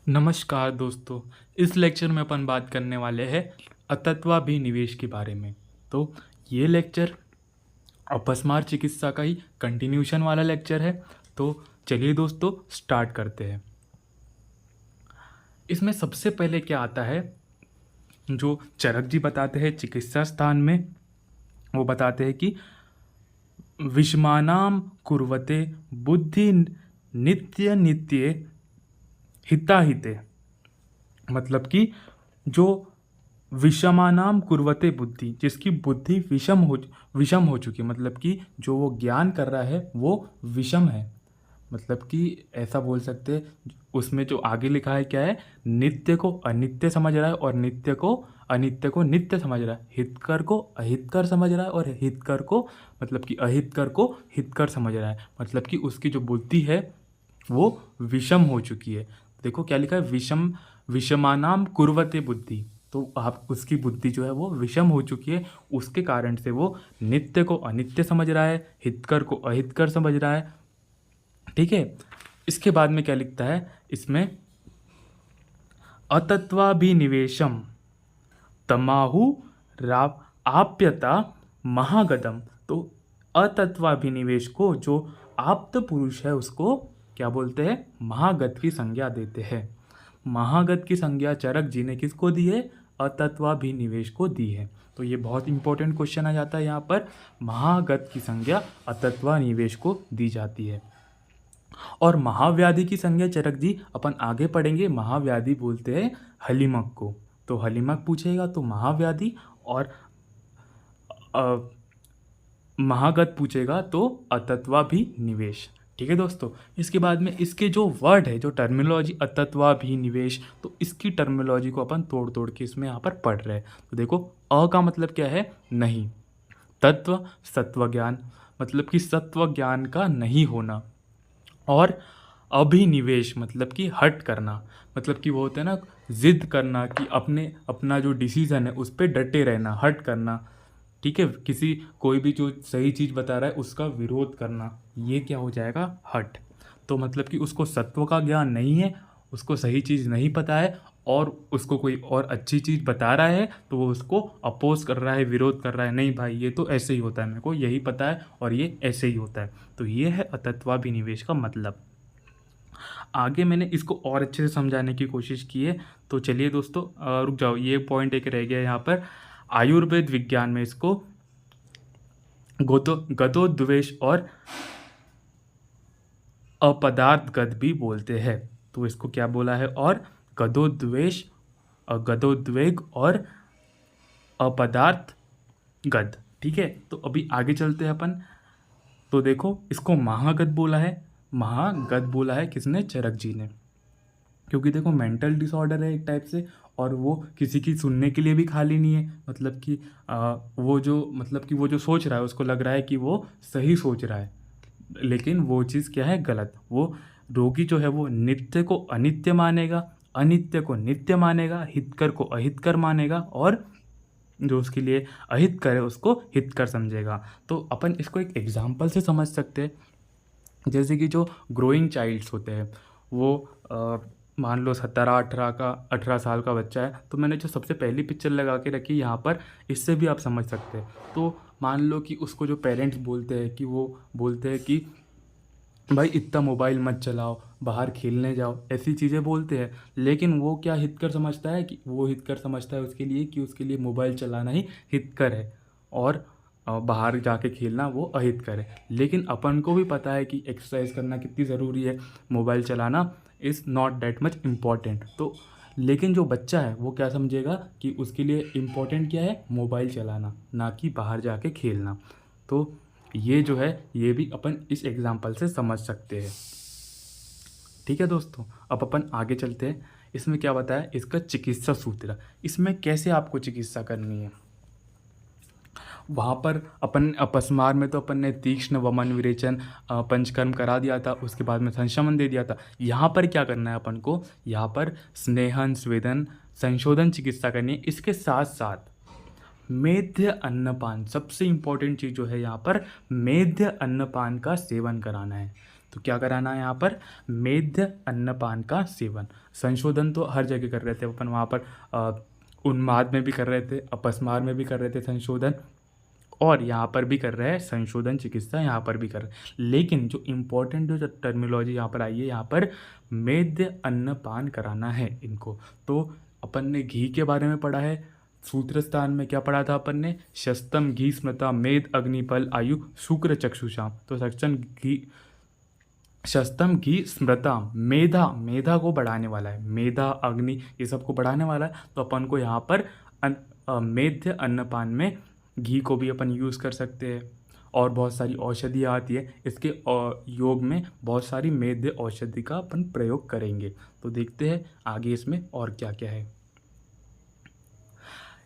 नमस्कार दोस्तों। इस लेक्चर में अपन बात करने वाले हैं अतत्वाभिनिवेश के बारे में। तो ये लेक्चर अपस्मार चिकित्सा का ही कंटिन्यूशन वाला लेक्चर है। तो चलिए दोस्तों स्टार्ट करते हैं। इसमें सबसे पहले क्या आता है, जो चरक जी बताते हैं चिकित्सा स्थान में, वो बताते हैं कि विषमानाम कुर्वते बुद्धि नित्य नित्य हिताहिते। मतलब कि जो विषमानाम कुर्वते बुद्धि, जिसकी बुद्धि विषम हो चुकी, मतलब कि जो वो ज्ञान कर रहा है वो विषम है। मतलब कि ऐसा बोल सकते हैं, उसमें जो आगे लिखा है क्या है, नित्य को अनित्य समझ रहा है और नित्य को अनित्य को नित्य समझ रहा है, हितकर को अहितकर समझ रहा है और हितकर को मतलब कि अहितकर को हितकर समझ रहा है। मतलब कि उसकी जो बुद्धि है वो विषम हो चुकी है। देखो क्या लिखा है, विषमानाम कुर्वते बुद्धि। तो आप उसकी बुद्धि जो है वो विषम हो चुकी है, उसके कारण से वो नित्य को अनित्य समझ रहा है, हितकर को अहितकर समझ रहा है। ठीक है। इसके बाद में क्या लिखता है इसमें, अतत्वाभिनिवेशम तमाहु राव आप्यता महागदम। तो अतत्वाभिनिवेश को जो आप्त पुरुष है उसको क्या बोलते हैं, महागत की संज्ञा देते हैं। महागत की संज्ञा चरक जी ने किसको दी है, अतत्वाभिनिवेश को दी है। तो ये बहुत इंपॉर्टेंट क्वेश्चन आ जाता है यहाँ पर, महागत की संज्ञा अतत्वानिवेश को दी जाती है। और महाव्याधि की संज्ञा चरक जी अपन आगे पढ़ेंगे, महाव्याधि बोलते हैं हलीमक को। तो हलीमक पूछेगा तो महाव्याधि, और महागत पूछेगा तो अतत्वाभिनिवेश। ठीक है दोस्तों। इसके बाद में इसके जो वर्ड है, जो टर्मिनोलॉजी अतत्वाभिनिवेश, तो इसकी टर्मिनोलॉजी को अपन तोड़ तोड़ के इसमें यहाँ पर पढ़ रहे हैं। तो देखो, अ का मतलब क्या है, नहीं। तत्व सत्व ज्ञान, मतलब कि सत्व ज्ञान का नहीं होना। और अभिनिवेश मतलब कि हट करना, मतलब कि वो होता है ना, जिद करना कि अपना जो डिसीजन है उस पर डटे रहना, हट करना। ठीक है। किसी कोई भी जो सही चीज़ बता रहा है उसका विरोध करना, ये क्या हो जाएगा, हट। तो मतलब कि उसको सत्व का ज्ञान नहीं है, उसको सही चीज़ नहीं पता है, और उसको कोई और अच्छी चीज़ बता रहा है तो वो उसको अपोज कर रहा है, विरोध कर रहा है, नहीं भाई ये तो ऐसे ही होता है, मेरे को यही पता है और ये ऐसे ही होता है। तो ये है अतत्वाभिनिवेश का मतलब। आगे मैंने इसको और अच्छे से समझाने की कोशिश की है। तो चलिए दोस्तों, रुक जाओ, ये पॉइंट एक रह गया यहाँ पर। आयुर्वेद विज्ञान में इसको गतोद्वेष और अपदार्थगत भी बोलते हैं। तो इसको क्या बोला है, और गतोद्वेष, गतोद्वेग और अपदार्थगत। ठीक है। तो अभी आगे चलते हैं अपन। तो देखो, इसको महागत बोला है, महागत बोला है किसने, चरक जी ने। क्योंकि देखो मेंटल डिसऑर्डर है एक टाइप से, और वो किसी की सुनने के लिए भी खाली नहीं है। मतलब कि वो जो सोच रहा है उसको लग रहा है कि वो सही सोच रहा है, लेकिन वो चीज़ क्या है, गलत। वो रोगी जो है वो नित्य को अनित्य मानेगा, अनित्य को नित्य मानेगा, हितकर को अहितकर मानेगा, और जो उसके लिए अहितकर है उसको हितकर समझेगा। तो अपन इसको एक एग्जाम्पल से समझ सकते हैं। जैसे कि जो ग्रोइंग चाइल्ड्स होते हैं, वो मान लो 17-18 साल का बच्चा है, तो मैंने जो सबसे पहली पिक्चर लगा के रखी यहाँ पर, इससे भी आप समझ सकते हैं। तो मान लो कि उसको जो पेरेंट्स बोलते हैं कि वो बोलते हैं कि भाई इतना मोबाइल मत चलाओ, बाहर खेलने जाओ, ऐसी चीज़ें बोलते हैं। लेकिन वो क्या हितकर समझता है, कि वो हितकर समझता है उसके लिए कि उसके लिए मोबाइल चलाना ही हितकर है, और बाहर जाके खेलना वो अहितकर है। लेकिन अपन को भी पता है कि एक्सरसाइज करना कितनी ज़रूरी है, मोबाइल चलाना is not that much important. तो लेकिन जो बच्चा है वो क्या समझेगा कि उसके लिए इम्पोर्टेंट क्या है, मोबाइल चलाना, ना कि बाहर जाके खेलना। तो ये जो है, ये भी अपन इस एग्जाम्पल से समझ सकते हैं। ठीक है दोस्तों। अब अपन आगे चलते हैं। इसमें क्या बताया, इसका चिकित्सा सूत्र, इसमें कैसे आपको चिकित्सा करनी है। वहाँ पर अपन अपस्मार में तो अपन ने तीक्ष्ण वमन विरेचन पंचकर्म करा दिया था, उसके बाद में संशमन दे दिया था। यहाँ पर क्या करना है अपन को, यहाँ पर स्नेहन स्वेदन संशोधन चिकित्सा करनी है। इसके साथ साथ मेध्य अन्नपान, सबसे इम्पोर्टेंट चीज़ जो है यहाँ पर, मेध्य अन्नपान का सेवन कराना है। तो क्या कराना है यहाँ पर, मेध्य अन्नपान का सेवन। संशोधन तो हर जगह कर रहे थे अपन, वहाँ पर उन्माद में भी कर रहे थे, अपस्मार में भी कर रहे थे संशोधन, और यहाँ पर भी कर रहे हैं संशोधन चिकित्सा, यहाँ पर भी कर रहे हैं। लेकिन जो इम्पोर्टेंट जो टर्मिनोलॉजी यहाँ पर आई है, यहाँ पर मेध्य अन्नपान कराना है इनको। तो अपन ने घी के बारे में पढ़ा है, सूत्र स्थान में क्या पढ़ा था अपन ने, शस्तम घी स्मृता मेद अग्निफल आयु शुक्र चक्षुषाम। तो सेक्शन घी, शस्तम घी स्मृता, मेधा, मेधा को बढ़ाने वाला है, मेधा अग्नि ये सब को बढ़ाने वाला है। तो अपन को यहाँ पर मेध्य अन्नपान में घी को भी अपन यूज़ कर सकते हैं। और बहुत सारी औषधियाँ आती है इसके योग में, बहुत सारी मेध्य औषधि का अपन प्रयोग करेंगे। तो देखते हैं आगे इसमें और क्या क्या है।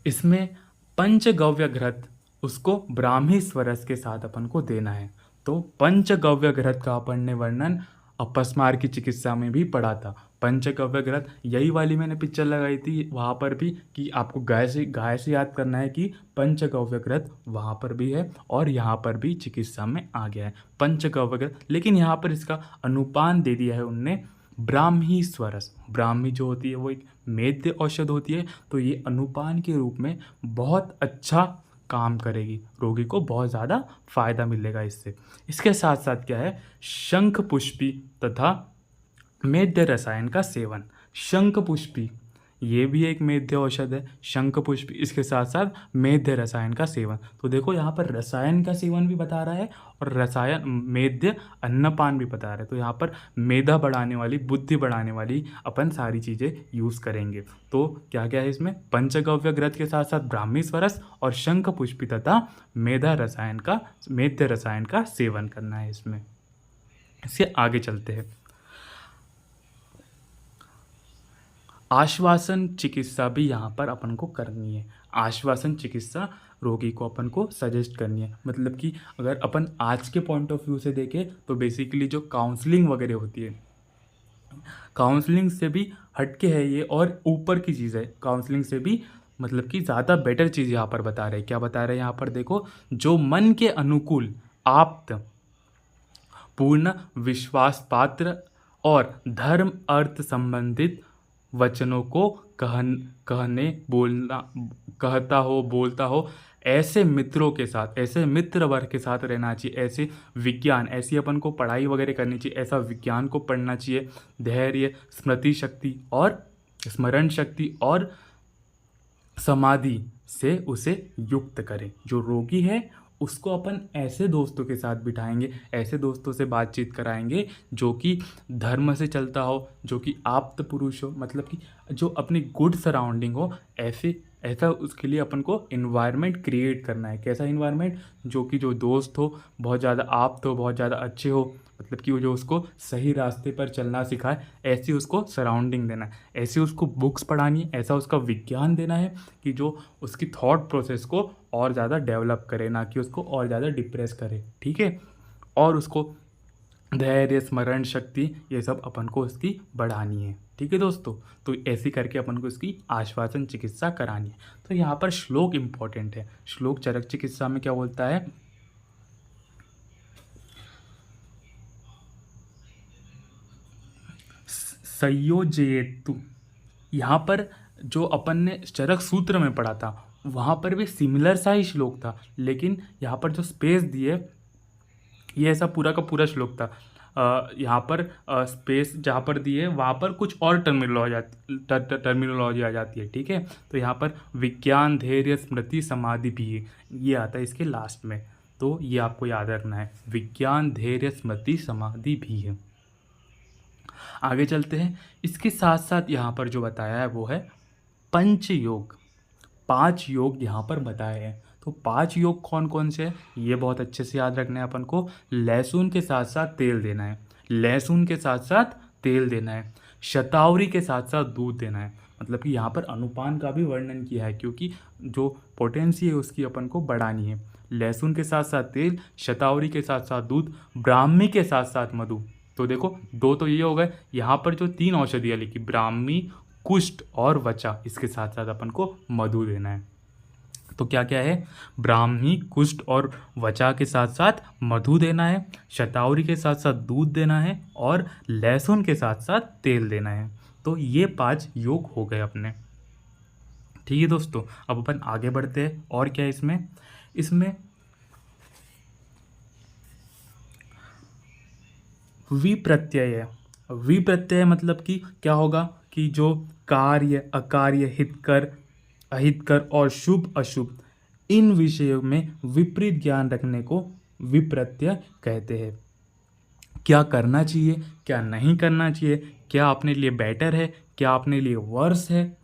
इसमें पंचगव्य घृत, उसको ब्राह्मी स्वरस के साथ अपन को देना है। तो पंचगव्य घृत का अपन ने वर्णन अपस्मार की चिकित्सा में भी पढ़ा था। पंचगव्य घृत, यही वाली मैंने पिक्चर लगाई थी वहाँ पर भी, कि आपको गाय से याद करना है कि पंचगव्य घृत वहाँ पर भी है और यहाँ पर भी चिकित्सा में आ गया है पंचगव्य घृत। लेकिन यहाँ पर इसका अनुपान दे दिया है उनने ब्राह्मी स्वरस। ब्राह्मी जो होती है वो एक मेध्य औषध होती है, तो ये अनुपान के रूप में बहुत अच्छा काम करेगी, रोगी को बहुत ज़्यादा फायदा मिलेगा इससे। इसके साथ साथ क्या है, शंख पुष्पी तथा मेध्य रसायन का सेवन। शंख पुष्पी ये भी एक मेध्य औषध है, शंख पुष्पी, इसके साथ साथ मेध्य रसायन का सेवन। तो देखो यहाँ पर रसायन का सेवन भी बता रहा है और रसायन मेध्य अन्नपान भी बता रहा है। तो यहाँ पर मेधा बढ़ाने वाली, बुद्धि बढ़ाने वाली अपन सारी चीज़ें यूज़ करेंगे। तो क्या क्या है इसमें, पंचगव्य घृत के साथ साथ ब्राह्मी स्वरस और शंख पुष्पी तथा मेधा रसायन का, मेध्य रसायन का सेवन करना है इसमें। इससे आगे चलते हैं। आश्वासन चिकित्सा भी यहाँ पर अपन को करनी है। आश्वासन चिकित्सा रोगी को अपन को सजेस्ट करनी है। मतलब कि अगर अपन आज के पॉइंट ऑफ व्यू से देखें तो बेसिकली जो काउंसलिंग वगैरह होती है, काउंसलिंग से भी हटके है ये और ऊपर की चीज़ है। काउंसलिंग से भी मतलब कि ज़्यादा बेटर चीज़ यहाँ पर बता रहे हैं। क्या बता रहे हैं यहाँ पर देखो, जो मन के अनुकूल, आप्त, पूर्ण, विश्वास पात्र और धर्म अर्थ संबंधित वचनों को कहने बोलना, कहता हो, बोलता हो, ऐसे मित्रों के साथ, ऐसे मित्र वर्ग के साथ रहना चाहिए। ऐसे विज्ञान, ऐसी अपन को पढ़ाई वगैरह करनी चाहिए, ऐसा विज्ञान को पढ़ना चाहिए। धैर्य, स्मृति शक्ति और स्मरण शक्ति और समाधि से उसे युक्त करें। जो रोगी है उसको अपन ऐसे दोस्तों के साथ बिठाएंगे, ऐसे दोस्तों से बातचीत कराएंगे जो कि धर्म से चलता हो, जो कि आप्त पुरुष हो, मतलब कि जो अपनी गुड सराउंडिंग हो। ऐसा उसके लिए अपन को इन्वायरमेंट क्रिएट करना है। कैसा इन्वायरमेंट, जो कि जो दोस्त हो बहुत ज़्यादा आप्त हो, बहुत ज़्यादा अच्छे हो, मतलब कि वो जो उसको सही रास्ते पर चलना सिखाए, ऐसी उसको सराउंडिंग देना है। ऐसी उसको बुक्स पढ़ानी है, ऐसा उसका विज्ञान देना है कि जो उसकी थॉट प्रोसेस को और ज़्यादा डेवलप करे, ना कि उसको और ज़्यादा डिप्रेस करे। ठीक है, और उसको धैर्य, स्मरण शक्ति ये सब अपन को उसकी बढ़ानी है। ठीक है दोस्तों, तो ऐसे करके अपन को इसकी आश्वासन चिकित्सा करानी है। तो यहाँ पर श्लोक इम्पॉर्टेंट है। श्लोक चरक चिकित्सा में क्या बोलता है, संयोजयेतु। यहाँ पर जो अपन ने चरक सूत्र में पढ़ा था वहाँ पर भी सिमिलर सा ही श्लोक था, लेकिन यहाँ पर जो स्पेस दिए ये ऐसा पूरा का पूरा श्लोक था। यहाँ पर स्पेस जहाँ पर दिए वहाँ पर कुछ और टर्मिनोलॉजी आ जाती है। ठीक है, तो यहाँ पर विज्ञान, धैर्य, स्मृति, समाधि भी है, ये आता है इसके लास्ट में। तो ये आपको याद रखना है, विज्ञान, धैर्य, स्मृति, समाधि भी है। आगे चलते हैं। इसके साथ साथ यहाँ पर जो बताया है वो है पंच योग। 5 योग यहाँ पर बताए हैं। तो 5 योग कौन कौन से हैं ये बहुत अच्छे से याद रखना है अपन को। लहसुन के साथ साथ तेल देना है, लहसुन के साथ साथ तेल देना है, शतावरी के साथ साथ दूध देना है। मतलब कि यहाँ पर अनुपान का भी वर्णन किया है, क्योंकि जो पोटेंसी है उसकी अपन को बढ़ानी है। लहसुन के साथ साथ तेल, शतावरी के साथ साथ दूध, ब्राह्मी के साथ साथ मधु। तो देखो 2 तो ये हो गए। यहाँ पर जो 3 औषधियाँ लिखी, ब्राह्मी, कुष्ठ और वचा, इसके साथ साथ अपन को मधु देना है। तो क्या क्या है, ब्राह्मी, कुष्ठ और वचा के साथ साथ मधु देना है, शतावरी के साथ साथ दूध देना है और लहसुन के साथ साथ तेल देना है। तो ये 5 योग हो गए अपने। ठीक है दोस्तों, अब अपन आगे बढ़ते हैं। और क्या है इसमें, इसमें विप्रत्यय। विप्रत्यय मतलब कि क्या होगा कि जो कार्य, अकार्य, हितकर, अहितकर और शुभ अशुभ, इन विषयों में विपरीत ज्ञान रखने को विप्रत्यय कहते हैं। क्या करना चाहिए, क्या नहीं करना चाहिए, क्या अपने लिए बेटर है, क्या अपने लिए वर्स है,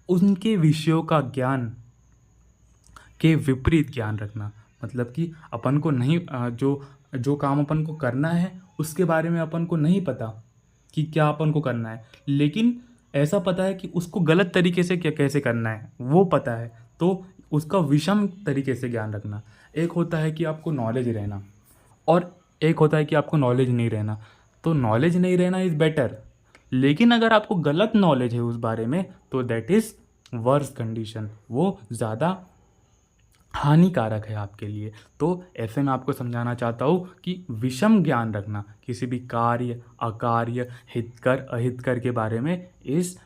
उनके विषयों का ज्ञान के विपरीत ज्ञान रखना। मतलब कि अपन को नहीं जो जो काम अपन को करना है उसके बारे में अपन को नहीं पता कि क्या अपन को करना है, लेकिन ऐसा पता है कि उसको गलत तरीके से क्या कैसे करना है वो पता है, तो उसका विषम तरीके से ज्ञान रखना। एक होता है कि आपको नॉलेज रहना और एक होता है कि आपको नॉलेज नहीं रहना। तो नॉलेज नहीं रहना इज़ बेटर, लेकिन अगर आपको गलत नॉलेज है उस बारे में तो दैट इज़ वर्स कंडीशन, वो ज़्यादा हानिकारक है आपके लिए। तो ऐसे मैं आपको समझाना चाहता हूँ कि विषम ज्ञान रखना किसी भी कार्य, अकार्य, हितकर, अहितकर के बारे में इज़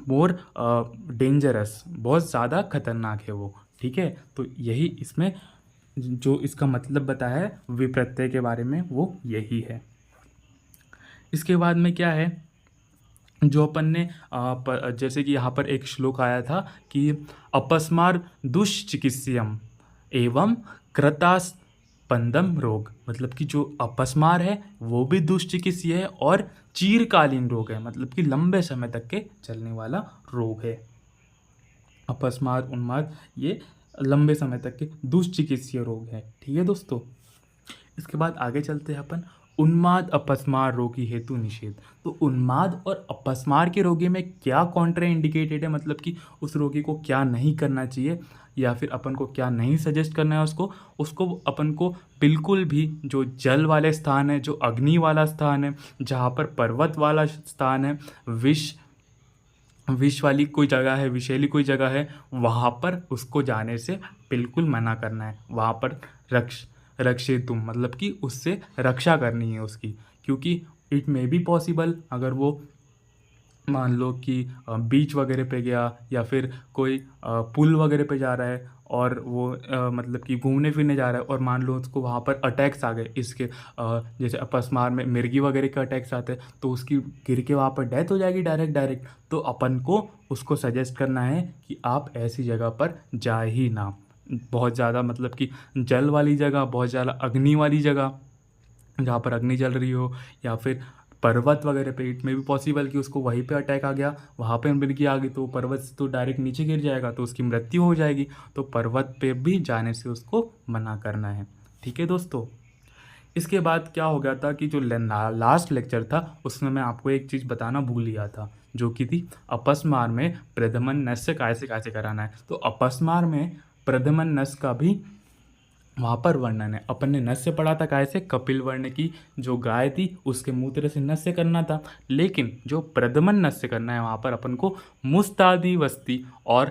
मोर डेंजरस, बहुत ज़्यादा खतरनाक है वो। ठीक है, तो यही इसमें जो इसका मतलब बताया है विप्रत्यय के बारे में वो यही है। इसके बाद में क्या है, जो अपन ने जैसे कि यहाँ पर एक श्लोक आया था कि अपस्मार दुष्चिकित्स्यम एवं क्रतास्पंदम रोग, मतलब कि जो अपस्मार है वो भी दुष्चिकित्सीय है और चीरकालीन रोग है, मतलब कि लंबे समय तक के चलने वाला रोग है। अपस्मार, उन्माद, ये लंबे समय तक के दुष्चिकित्सीय रोग है। ठीक है दोस्तों, इसके बाद आगे चलते हैं अपन उन्माद अपस्मार रोगी हेतु निषेध। तो उन्माद और अपस्मार के रोगी में क्या कॉन्ट्रा इंडिकेटेड है, मतलब कि उस रोगी को क्या नहीं करना चाहिए या फिर अपन को क्या नहीं सजेस्ट करना है उसको उसको अपन को बिल्कुल भी जो जल वाले स्थान है, जो अग्नि वाला स्थान है, जहाँ पर पर्वत वाला स्थान है, विष वाली कोई जगह है, विषैली कोई जगह है, वहाँ पर उसको जाने से बिल्कुल मना करना है। वहाँ पर रक्षितुम मतलब कि उससे रक्षा करनी है उसकी, क्योंकि इट मे बी पॉसिबल अगर वो मान लो कि बीच वगैरह पे गया या फिर कोई पुल वगैरह पे जा रहा है और वो मतलब कि घूमने फिरने जा रहा है और मान लो उसको वहाँ पर अटैक्स आ गए इसके जैसे अपस्मार में मिर्गी वगैरह के अटैक्स आते हैं तो उसकी गिर के वहाँ पर डेथ हो जाएगी डायरेक्ट। तो अपन को उसको सजेस्ट करना है कि आप ऐसी जगह पर जा ही ना, बहुत ज़्यादा मतलब कि जल वाली जगह, बहुत ज़्यादा अग्नि वाली जगह जहाँ पर अग्नि जल रही हो, या फिर पर्वत वगैरह पे इट में भी पॉसिबल कि उसको वहीं पे अटैक आ गया, वहाँ पे मिर्गी आ गई तो पर्वत से तो डायरेक्ट नीचे गिर जाएगा तो उसकी मृत्यु हो जाएगी। तो पर्वत पे भी जाने से उसको मना करना है। ठीक है दोस्तों, इसके बाद क्या हो गया था कि जो लास्ट लेक्चर था उसमें मैं आपको एक चीज़ बताना भूल गया था, जो कि थी अपस्मार में प्रथमन नस कैसे कराना है। तो अपस्मार में प्रथमन नस का भी वहाँ पर वर्णन है। अपन ने नस्य पढ़ा था कैसे, कपिल वर्ण की जो गाय थी उसके मूत्र से नस्य करना था, लेकिन जो प्रदमन नस्य करना है वहाँ पर अपन को मुस्तादी वस्ती और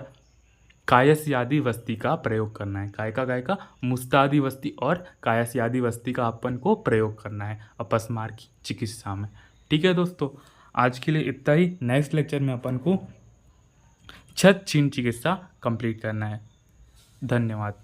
कायस्यादि वस्ती का प्रयोग करना है। गाय का मुस्तादी वस्ती और कायस्यादि वस्ती का अपन को प्रयोग करना है अपस्मार की चिकित्सा में। ठीक है दोस्तों, आज के लिए इतना ही। नेक्स्ट लेक्चर में अपन को छत छीन चिकित्सा कंप्लीट करना है। धन्यवाद।